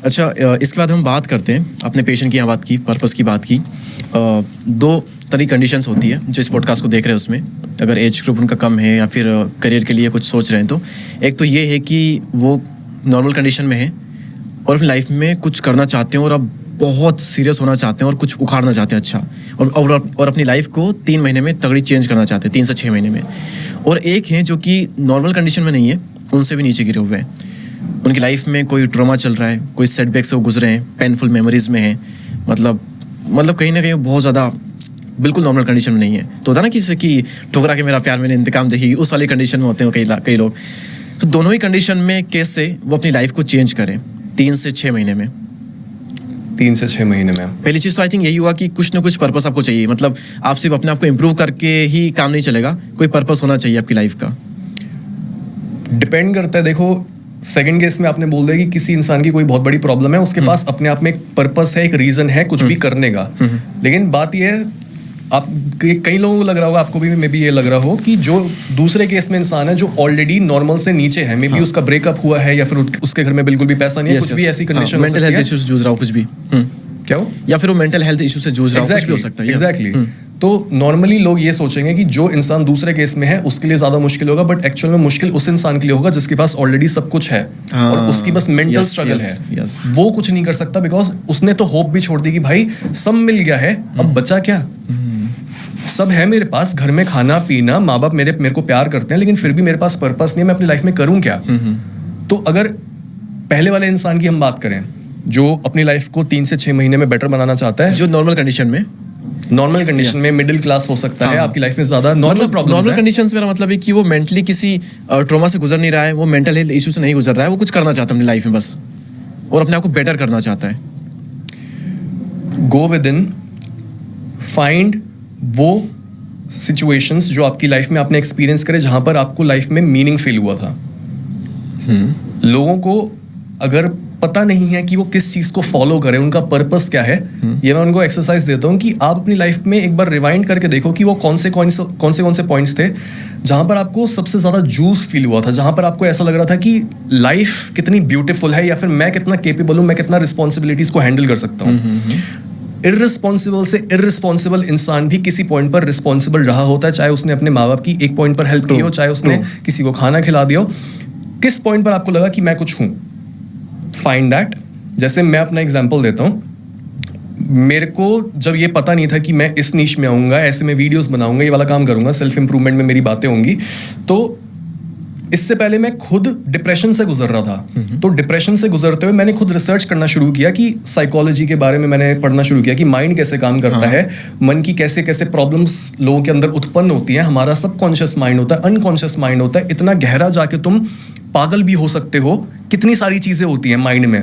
अच्छा, इसके बाद हम बात करते हैं, अपने पेशेंट की यहाँ बात की, पर्पस की बात की। दो तरह की कंडीशंस होती है जो इस पॉडकास्ट को देख रहे हैं उसमें, अगर एज ग्रुप उनका कम है या फिर करियर के लिए कुछ सोच रहे हैं, तो एक तो ये है कि वो नॉर्मल कंडीशन में है और अपनी लाइफ में कुछ करना चाहते हैं और अब बहुत सीरियस होना चाहते हैं और कुछ उखाड़ना चाहते हैं अच्छा, और अपनी लाइफ को 3 महीने में तगड़ी चेंज करना चाहते हैं, 3 से 6 महीने में। और एक है जो कि नॉर्मल कंडीशन में नहीं है, उनसे भी नीचे गिरे हुए हैं, उनकी लाइफ में कोई ट्रॉमा चल रहा है, कोई सेटबैक से वो गुजरे हैं, पेनफुल मेमोरीज में है, मतलब कहीं ना कहीं बहुत ज़्यादा बिल्कुल नॉर्मल कंडीशन में नहीं है। तो होता ना कि ठुकरा के मेरा प्यार मैंने इंतकाम देखी, उस वाली कंडीशन में होते हैं कई लोग। तो दोनों ही कंडीशन में कैसे वो अपनी लाइफ को चेंज करें 3 से 6 महीने में? 3 से 6 महीने में पहली चीज़ तो आई थिंक यही हुआ कि कुछ ना कुछ पर्पस आपको चाहिए, मतलब आप सिर्फ अपने आप को इम्प्रूव करके ही काम नहीं चलेगा, कोई पर्पस होना चाहिए आपकी लाइफ का। डिपेंड करता है, देखो सेकंड केस में आपने बोल दिया कि किसी इंसान की कोई बहुत बड़ी प्रॉब्लम है, उसके पास अपने आप में एक पर्पस है, एक रीजन है कुछ भी करने का। लेकिन बात यह है, आप कई लोगों को लग रहा होगा, आपको भी मे बी ये लग रहा हो कि जो दूसरे केस में इंसान है जो ऑलरेडी नॉर्मल से नीचे है, मे बी उसका ब्रेकअप हुआ है या फिर उसके घर में बिल्कुल भी पैसा नहीं है, कुछ भी ऐसी कंडीशन, मेंटल हेल्थ इशू से जूझ रहा हो, कुछ भी क्या हो, या फिर वो मेंटल हेल्थ इशू से जूझ रहा हो, कुछ भी हो सकता है। एग्जैक्टली। तो नॉर्मली लोग ये सोचेंगे कि जो इंसान दूसरे केस में है उसके लिए ज्यादा मुश्किल होगा, बट एक्चुअल में मुश्किल उस इंसान के लिए होगा जिसके पास ऑलरेडी सब कुछ है और उसकी बस मेंटल स्ट्रगल है। वो कुछ नहीं कर सकता बिकॉज उसने तो होप भी छोड़ दी कि भाई सब मिल गया है, अब बचा क्या, सब है मेरे पास, घर में खाना पीना, माँ बाप मेरे को प्यार करते हैं, लेकिन फिर भी मेरे पास पर्पस नहीं है, मैं अपनी लाइफ में करूं क्या। तो अगर पहले वाले इंसान की हम बात करें जो अपनी लाइफ को 3 से 6 महीने में बेटर बनाना चाहता है, जो नॉर्मल कंडीशन में मिडिल क्लास हो सकता है, आपकी लाइफ में ज्यादा नॉर्मल कंडीशंस मेरा मतलब है कि वो मेंटली किसी ट्रॉमा से गुजर नहीं रहा है, वो मेंटल हेल्थ इशू से नहीं गुजर रहा है, वो कुछ करना चाहता है अपनी लाइफ में बस, और अपने आप को बेटर करना चाहता है। गो विद इन, फाइंड वो सिचुएशंस जो आपकी लाइफ में आपने एक्सपीरियंस करे जहां पर आपको लाइफ में मीनिंग फील हुआ था। लोगों को अगर पता नहीं है कि वो किस चीज को फॉलो करें, उनका पर्पस क्या है, ये मैं उनको एक्सरसाइज देता हूँ कि आप अपनी लाइफ में एक बार रिवाइंड करके देखो कि वो कौन से पॉइंट्स थे जहां पर आपको सबसे ज्यादा जूस फील हुआ था, जहां पर आपको ऐसा लग रहा था कि लाइफ कितनी ब्यूटीफुल है या फिर मैं कितना केपेबल हूं, मैं कितना रिस्पॉन्सिबिलिटीज को हैंडल कर सकता हूँ। इर्रिस्पॉन्सिबल से इर्रिस्पॉन्सिबल इंसान भी किसी पॉइंट पर रिस्पॉन्सिबल रहा होता है, चाहे उसने अपने माँ बाप की एक पॉइंट पर हेल्प की हो, चाहे उसने किसी को खाना खिला दिया हो। किस पॉइंट पर आपको लगा कि मैं कुछ हूं, फाइंड दैट। जैसे मैं अपना एग्जांपल देता हूं, मेरे को जब ये पता नहीं था कि मैं इस नीश में आऊंगा, ऐसे में वीडियोस बनाऊंगा, ये वाला काम करूंगा, सेल्फ इंप्रूवमेंट में मेरी बातें होंगी, तो इससे पहले मैं खुद डिप्रेशन से गुजर रहा था। तो डिप्रेशन से गुजरते हुए मैंने खुद रिसर्च करना शुरू किया कि साइकोलॉजी के बारे में मैंने पढ़ना शुरू किया कि माइंड कैसे काम करता है, मन की कैसे कैसे प्रॉब्लम्स लोगों के अंदर उत्पन्न होती हैं, हमारा सबकॉन्शियस माइंड होता है, अनकॉन्शियस माइंड होता है, इतना गहरा जाके तुम पागल भी हो सकते हो, कितनी सारी चीजें होती हैं माइंड में।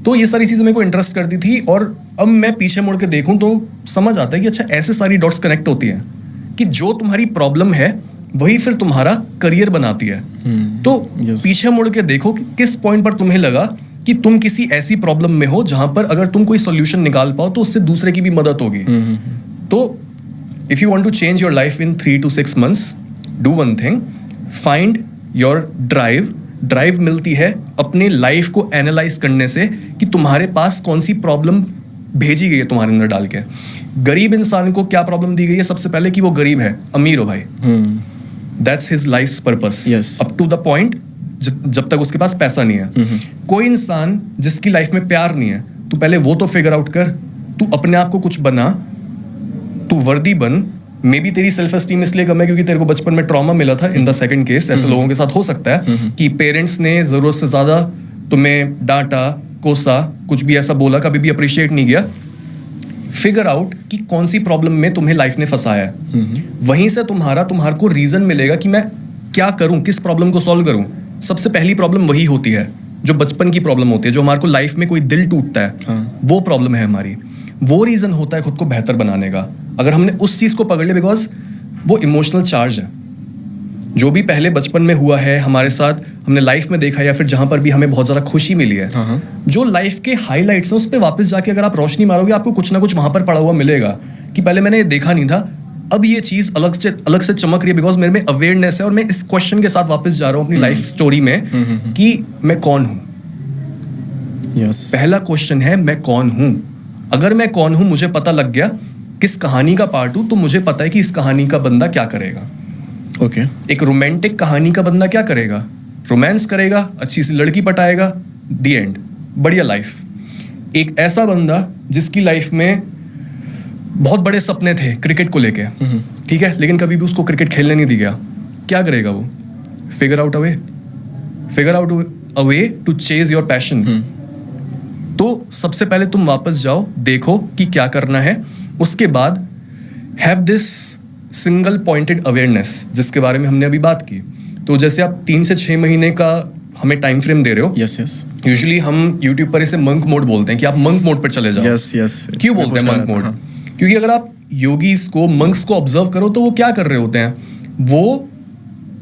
तो ये सारी चीजें मेरे को इंटरेस्ट करती थी और अब मैं पीछे मुड़ के देखूं तो समझ आता है कि अच्छा ऐसे सारी डॉट्स कनेक्ट होती हैं कि जो तुम्हारी प्रॉब्लम है वही फिर तुम्हारा करियर बनाती है। तो पीछे मुड़ के देखो कि किस पॉइंट पर तुम्हें लगा कि तुम किसी ऐसी प्रॉब्लम में हो जहां पर अगर तुम कोई सॉल्यूशन निकाल पाओ तो उससे दूसरे की भी मदद होगी। तो if you want to change your life in 3 to 6 months, do one thing, find your drive मिलती है अपने लाइफ को एनालाइज करने से कि तुम्हारे पास कौन सी प्रॉब्लम भेजी गई है तुम्हारे अंदर डाल के। गरीब इंसान को क्या प्रॉब्लम दी गई है सबसे पहले कि वो गरीब है, अमीर हो भाई, that's his life's purpose up to the point जब तक उसके पास पैसा नहीं है। कोई इंसान जिसकी लाइफ में प्यार नहीं है, तू पहले वो तो फिगर आउट कर, तू अपने आप को कुछ बना, तू वर्दी बन। मे बी तेरी सेल्फ एस्टीम इसलिए कम है क्योंकि तेरे को बचपन में ट्रॉमा मिला था। इन द सेकंड केस ऐसे लोगों के साथ हो सकता है कि पेरेंट्स ने जरूरत से ज्यादा तुम्हें डांटा, कोसा, कुछ भी ऐसा बोला, कभी भी अप्रिशिएट नहीं किया। फिगर आउट कि कौन सी प्रॉब्लम में तुम्हें लाइफ ने फंसाया है, वहीं से तुम्हारे को रीजन मिलेगा कि मैं क्या करूं, किस प्रॉब्लम को सॉल्व करूं। सबसे पहली प्रॉब्लम वही होती है जो बचपन की प्रॉब्लम होती है, जो हमारे को लाइफ में कोई दिल टूटता है, वो प्रॉब्लम है हमारी। वो रीजन होता है खुद को बेहतर बनाने का। अगर हमने उस चीज को पकड़ लिया, बिकॉज वो इमोशनल चार्ज है, जो भी पहले बचपन में हुआ है हमारे साथ, हमने लाइफ में देखा या फिर जहां पर भी हमें बहुत ज्यादा खुशी मिली है, जो लाइफ के हाईलाइट्स हैं उस पर वापस जाके अगर आप रोशनी मारोगे, आपको कुछ ना कुछ वहां पर पड़ा हुआ मिलेगा कि पहले मैंने ये देखा नहीं था, अब ये चीज अलग से चमक रही है, बिकॉज मेरे में अवेयरनेस है और मैं इस क्वेश्चन के साथ वापस जा रहा हूँ अपनी लाइफ स्टोरी में कि मैं कौन हूँ। यस पहला क्वेश्चन है मैं कौन हूं। अगर मैं कौन हूं मुझे पता लग गया किस कहानी का पार्ट हूं, तो मुझे पता है कि इस कहानी का बंदा क्या करेगा। ओके एक रोमांटिक कहानी का बंदा क्या करेगा? रोमांस करेगा, अच्छी सी लड़की पटाएगा, द एंड, बढ़िया लाइफ। एक ऐसा बंदा जिसकी लाइफ में बहुत बड़े सपने थे क्रिकेट को लेके, ठीक है, लेकिन कभी भी उसको क्रिकेट खेलने नहीं दिया, क्या करेगा वो? Figure out a way to chase your passion. तो सबसे पहले तुम वापस जाओ, देखो कि क्या करना है, उसके बाद have this single pointed awareness जिसके बारे में हमने अभी बात की। तो जैसे आप 3 से 6 महीने का हमें टाइम फ्रेम दे रहे हो। यस यस यूजुअली हम यूट्यूब पर इसे मंक मोड बोलते हैं कि आप मंक मोड पर चले जाओ। यस यस क्यों बोलते हैं मंक मोड? क्योंकि अगर आप योगीज को, मंक्स को ऑब्जर्व करो तो वो क्या कर रहे होते हैं, वो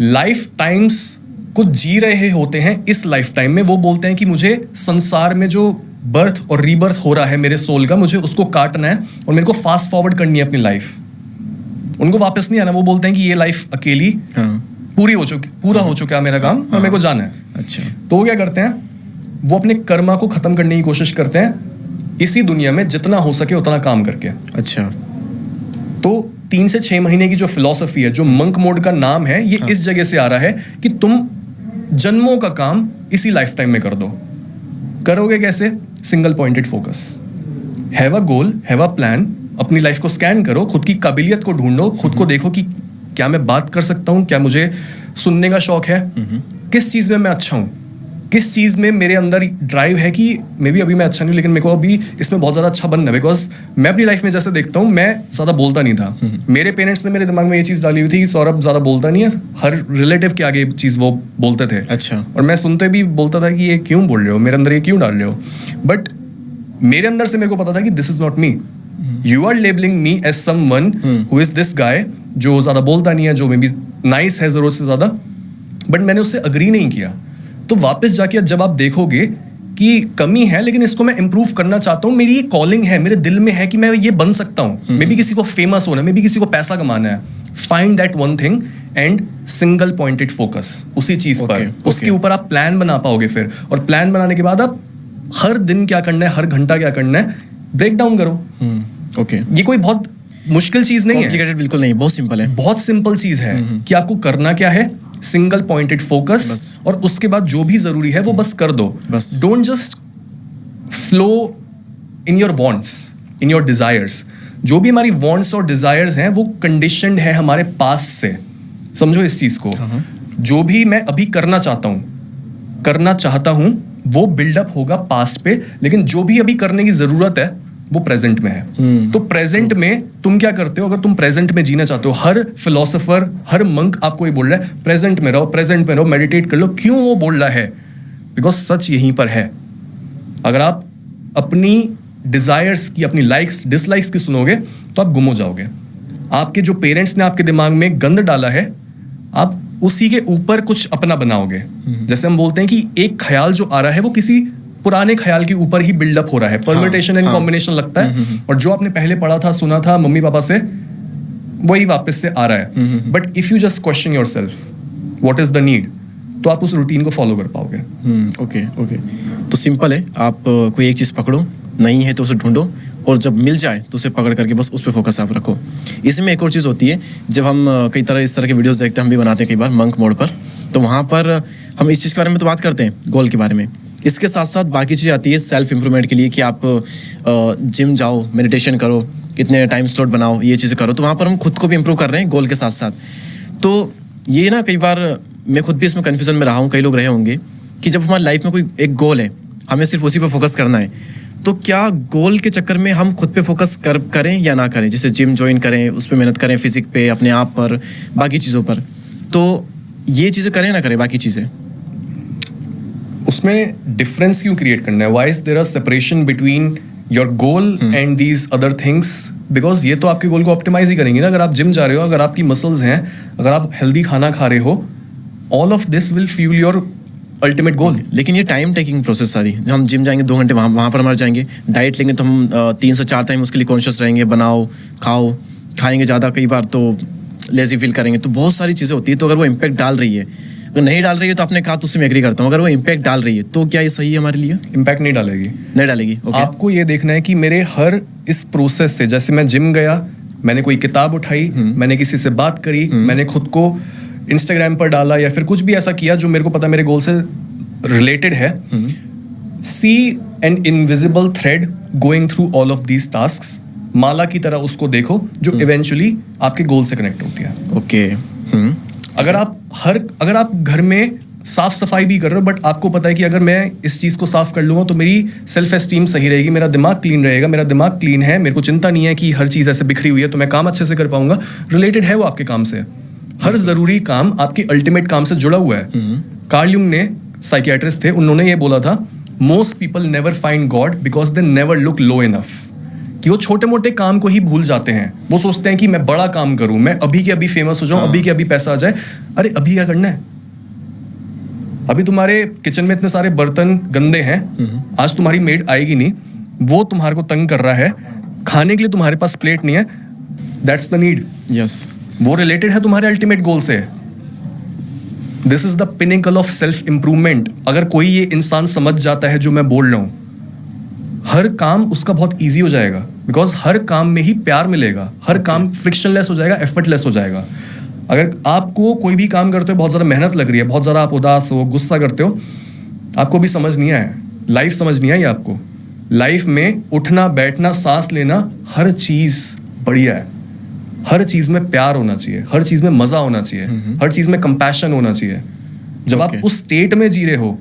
लाइफ टाइम्स को जी रहे होते हैं। इस लाइफ टाइम में वो बोलते हैं कि मुझे संसार में जो बर्थ और रीबर्थ हो रहा है मेरे सोल का, मुझे उसको काटना है और मेरे को फास्ट फॉरवर्ड करनी है अपनी लाइफ। उनको वापस नहीं आना। वो बोलते हैं कि ये लाइफ अकेली पूरा हो चुका है मेरा काम और मेरे को जाना है। अच्छा तो वो क्या करते हैं, वो अपने कर्मा को खत्म करने की कोशिश करते हैं इसी दुनिया में जितना हो सके उतना काम करके। अच्छा तो 3 से 6 महीने की जो फिलॉसफी है, जो मंक मोड का नाम है, ये इस जगह से आ रहा है कि तुम जन्मों का काम इसी लाइफ टाइम में कर दो। करोगे कैसे? Single pointed focus, have a goal, have a plan. अपनी लाइफ को स्कैन करो, खुद की काबिलियत को ढूंढो, खुद को देखो कि क्या मैं बात कर सकता हूँ, क्या मुझे सुनने का शौक है, किस चीज़ में मैं अच्छा हूँ, किस चीज़ में मेरे अंदर ड्राइव है कि मे बी अभी मैं अच्छा नहीं हूँ लेकिन मेरे को अभी इसमें बहुत ज़्यादा अच्छा बनना है। बिकॉज मैं अपनी लाइफ में जैसे देखता हूँ, मैं ज़्यादा बोलता नहीं था। मेरे पेरेंट्स ने मेरे दिमाग में ये चीज़ डाली हुई थी कि सौरभ ज़्यादा बोलता नहीं है, हर रिलेटिव के आगे चीज़ वो बोलते थे। अच्छा और मैं सुनते भी बोलता था कि ये क्यों बोल रहे हो, मेरे अंदर ये क्यों डाल रहे हो। बट मेरे अंदर से मेरे को पता था कि this is not me. You are labelling me as someone who is this guy जो ज़्यादा बोलता नहीं है, जो मे बी नाइस है ज़रूरत से ज़्यादा। बट मैंने उससे अग्री नहीं किया। तो वापस जाके जब आप देखोगे कि कमी है लेकिन इसको मैं इंप्रूव करना चाहता हूँ, मेरी ये कॉलिंग है, मेरे दिल में है कि मैं ये बन सकता हूँ। मे बी किसी को फेमस होना है, मे बी किसी को पैसा कमाना है। Find that one thing and single pointed focus उसी चीज पर। उसके ऊपर आप प्लान बना पाओगे फिर। और प्लान बनाने के बाद आप हर दिन क्या करना है, हर घंटा क्या करना है, ब्रेक डाउन करो। ओके ये कोई बहुत मुश्किल चीज नहीं है, बिल्कुल नहीं, बहुत सिंपल है। बहुत सिंपल चीज है कि आपको करना क्या है, सिंगल पॉइंटेड फोकस, और उसके बाद जो भी जरूरी है वो बस कर दो। Don't just flow in your wants, in your desires. जो भी हमारी वांट्स और डिजायर्स हैं वो कंडीशनड है हमारे पास्ट से। समझो इस चीज को। जो भी मैं अभी करना चाहता हूं वो बिल्डअप होगा पास्ट पे, लेकिन जो भी अभी करने की जरूरत है वो प्रेजेंट में है। तो प्रेजेंट में तुम क्या करते हो? अगर तुम प्रेजेंट में जीना चाहते हो, हर फिलोसोफर, हर मंक आपको ये बोल रहा है प्रेजेंट में रहो, मेडिटेट कर लो। क्यों वो बोल रहा है? बिकॉज सच यहीं पर है। अगर आप अपनी डिजायर्स की, अपनी लाइक्स डिसलाइक्स की सुनोगे तो आप गुम हो जाओगे। आपके जो पेरेंट्स ने आपके दिमाग में गंद डाला है, आप उसी के ऊपर कुछ अपना बनाओगे। जैसे हम बोलते हैं कि एक ख्याल जो आ रहा है वो किसी पुराने ख्याल के ऊपर ही बिल्डअप हो रहा है। परम्यूटेशन एंड कॉम्बिनेशन लगता है, और जो आपने पहले पढ़ा था, सुना था मम्मी पापा से, वही वापस से आ रहा है। But if you just question yourself what is the need, तो आप उस रूटीन को फॉलो कर पाओगे। ओके। तो सिंपल है, आप कोई एक चीज़ पकड़ो, नहीं है तो उसे ढूंढो, और जब मिल जाए तो उसे पकड़ करके बस उस पर फोकस आप रखो। इसमें एक और चीज़ होती है, जब हम इस तरह के वीडियोस देखते हैं, हम भी बनाते हैं कई बार मंक मोड पर, तो वहाँ पर हम इस चीज़ के बारे में तो बात करते हैं, गोल के बारे में। इसके साथ साथ बाकी चीज़ें आती है सेल्फ इम्प्रूवमेंट के लिए, कि आप जिम जाओ, मेडिटेशन करो, इतने टाइम स्लॉट बनाओ, ये चीज़ें करो। तो वहाँ पर हम खुद को भी इम्प्रूव कर रहे हैं गोल के साथ साथ। तो ये ना, कई बार मैं खुद भी इसमें कन्फ्यूजन में रहा हूँ, कई लोग रहे होंगे, कि जब हमारी लाइफ में कोई एक गोल है, हमें सिर्फ उसी पर फोकस करना है, तो क्या गोल के चक्कर में हम खुद पे फोकस करें या ना करें? जैसे जिम ज्वाइन करें, उस पर मेहनत करें, फिजिक पे, अपने आप पर, बाकी चीज़ों पर, तो ये चीज़ें करें ना करें बाकी चीज़ें? उसमें डिफरेंस क्यों क्रिएट करना है? Why is there a separation between your goal and these other things? Because ये तो आपके गोल को ऑप्टिमाइज ही करेंगे ना। अगर आप जिम जा रहे हो, अगर आपकी मसल्स हैं, अगर आप हेल्दी खाना खा रहे हो, all of this will fuel your ultimate goal. लेकिन ये टाइम टेकिंग प्रोसेस सारी, हम जिम जाएंगे 2 घंटे, वहाँ पर हमारे जाएंगे, डाइट लेंगे तो हम 3 से 4 टाइम उसके लिए कॉन्शियस रहेंगे, बनाओ खाओ, खाएंगे ज़्यादा, कई बार तो लेजी फील करेंगे, तो बहुत सारी चीज़ें होती है। तो अगर वो इम्पैक्ट डाल रही है, अगर नहीं डाल रही है तो आपने कहा तो उससे मैं एग्री करता हूँ, अगर वो इम्पैक्ट डाल रही है तो क्या ये सही है हमारे लिए? इम्पैक्ट नहीं डालेगी। नहीं डालेगी, ओके। आपको ये देखना है कि मेरे हर इस प्रोसेस से, जैसे मैं जिम गया, मैंने कोई किताब उठाई, मैंने किसी से बात करी, मैंने खुद को इंस्टाग्राम पर डाला या फिर कुछ भी ऐसा किया जो मेरे को पता मेरे गोल से रिलेटेड है, see an invisible thread going through all of these tasks, माला की तरह उसको देखो जो इवेंचुअली आपके गोल से कनेक्ट होती है। ओके। अगर आप घर में साफ सफाई भी कर रहे हो बट आपको पता है कि अगर मैं इस चीज़ को साफ कर लूँगा तो मेरी सेल्फ एस्टीम सही रहेगी, मेरा दिमाग क्लीन रहेगा, मेरा दिमाग क्लीन है, मेरे को चिंता नहीं है कि हर चीज़ ऐसे बिखरी हुई है तो मैं काम अच्छे से कर पाऊंगा, रिलेटेड है वो आपके काम से। हर ज़रूरी काम आपके अल्टीमेट काम से जुड़ा हुआ है। कार्ल युंग ने, साइकियाट्रिस्ट थे, उन्होंने ये बोला था, most people never find God because they never look low enough. कि वो छोटे मोटे काम को ही भूल जाते हैं। वो सोचते हैं कि मैं बड़ा काम करूं, मैं अभी के अभी फेमस हो जाऊं, अभी के अभी पैसा आ जाए। अरे अभी क्या करना है? अभी तुम्हारे किचन में इतने सारे बर्तन गंदे हैं, आज तुम्हारी मेड आएगी नहीं, वो तुम्हारे को तंग कर रहा है, खाने के लिए तुम्हारे पास प्लेट नहीं है, दैट्स द नीड। यस, वो रिलेटेड है तुम्हारे अल्टीमेट गोल से। This is the pinnacle of self improvement. अगर कोई ये इंसान समझ जाता है जो मैं बोल रहा हूं, हर काम उसका बहुत ईजी हो जाएगा, बिकॉज हर काम में ही प्यार मिलेगा, हर काम फ्रिक्शनलेस हो जाएगा, एफर्टलेस हो जाएगा। अगर आपको कोई भी काम करते हो बहुत ज़्यादा मेहनत लग रही है, बहुत ज़्यादा आप उदास हो, गुस्सा करते हो, आपको भी समझ नहीं आया, लाइफ समझ नहीं आई आपको। लाइफ में उठना बैठना सांस लेना हर चीज़ बढ़िया है, हर चीज़ में प्यार होना चाहिए, हर चीज़ में मज़ा होना चाहिए, हर चीज़ में कंपैशन होना चाहिए। जब आप उस स्टेट में जी रहे हो,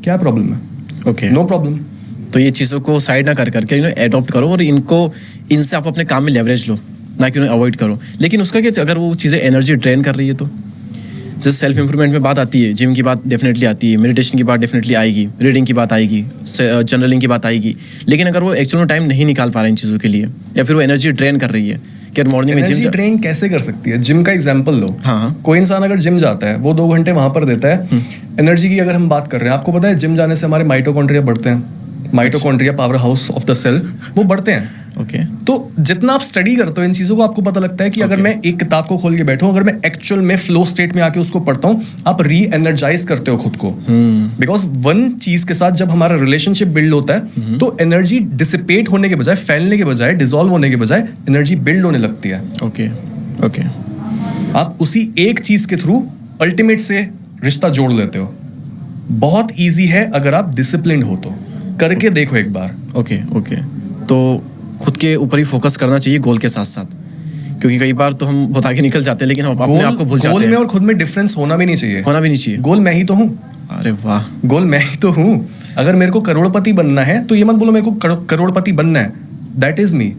क्या प्रॉब्लम है? Okay, no problem. तो ये चीज़ों को साइड ना कर करके एडॉप्ट करो और इनसे आप अपने काम में लेवरेज लो, ना कि उन्हें अवॉइड करो। लेकिन उसका क्या, अगर वो चीज़ें एनर्जी ड्रेन कर रही है तो? जैसे सेल्फ इंप्रूवमेंट में बात आती है, जिम की बात डेफिनेटली आती है, मेडिटेशन की बात डेफिनेटली आएगी, रीडिंग की बात आएगी, जर्नलिंग की बात आएगी। लेकिन अगर वो एक्चुअल में टाइम नहीं निकाल पा रहे इन चीज़ों के लिए, या फिर वो एनर्जी ड्रेन कर रही है कि मॉर्निंग में जिम ड्रेन कैसे कर सकती है? जिम का एग्जांपल लो। हाँ, कोई इंसान अगर जिम जाता है, वो 2 घंटे वहां पर देता है एनर्जी की। अगर हम बात कर रहे हैं, आपको पता है जिम जाने से हमारे माइटोकॉन्ड्रिया बढ़ते हैं। Mitochondria power house of the cell, वो बढ़ते हैं। ओके। तो जितना आप स्टडी करते हो इन चीजों को, आपको पता लगता है कि अगर मैं एक किताब को खोल के बैठूं, अगर मैं एक्चुअल में फ्लो स्टेट में आके उसको पढ़ता हूं, आप री एनर्जाइज करते हो खुद को। बिकॉज वन चीज के साथ जब हमारा रिलेशनशिप बिल्ड होता है तो एनर्जी डिसिपेट होने के बजाय, फैलने के बजाय, डिसॉल्व होने के बजाय एनर्जी बिल्ड होने लगती है। Okay okay. आप उसी एक चीज के थ्रू अल्टीमेट से रिश्ता जोड़ लेते हो। बहुत ईजी है अगर आप डिसिप्लिन हो तो। करके देखो एक बार। Okay okay. तो खुद के ऊपर ही फोकस करना चाहिए गोल के साथ साथ, क्योंकि कई बार तो हम बहुत आगे निकल जाते हैं लेकिन हम अपने आप को भूल जाते हैं। गोल में और खुद में डिफरेंस होना भी नहीं चाहिए। होना भी नहीं चाहिए। गोल मैं ही तो हूँ। अरे वाह, गोल मैं ही तो हूँ। अगर मेरे को करोड़पति बनना है तो ये मत बोलो मेरे को करोड़पति बनना है, दैट इज मी।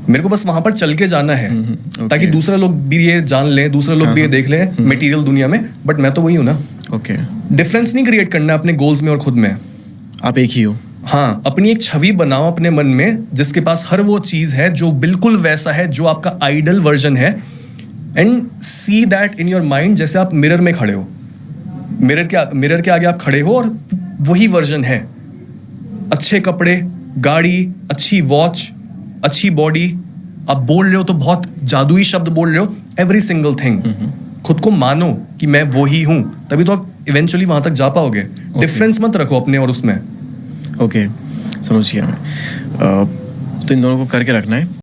मेरे को बस वहां पर चल के जाना है ताकि दूसरे लोग भी ये जान लें, दूसरे लोग भी ये देख लें मटेरियल दुनिया में, बट मैं तो वही हूँ ना। ओके। डिफरेंस नहीं क्रिएट करना अपने गोल्स में और खुद में। आप एक ही हो। हाँ, अपनी एक छवि बनाओ अपने मन में जिसके पास हर वो चीज है जो बिल्कुल वैसा है जो आपका आइडल वर्जन है, and see that in your mind. जैसे आप मिरर में खड़े हो, मिरर के आगे आप खड़े हो और वही वर्जन है। अच्छे कपड़े, गाड़ी, अच्छी वॉच, अच्छी बॉडी। आप बोल रहे हो तो बहुत जादुई शब्द बोल रहे हो, एवरी सिंगल थिंग। खुद को मानो कि मैं वो ही हूं, तभी तो आप इवेंचुअली वहां तक जा पाओगे। डिफरेंस मत रखो अपने और उसमें। ओके, समझ गया मैं। तो इन दोनों को करके रखना है।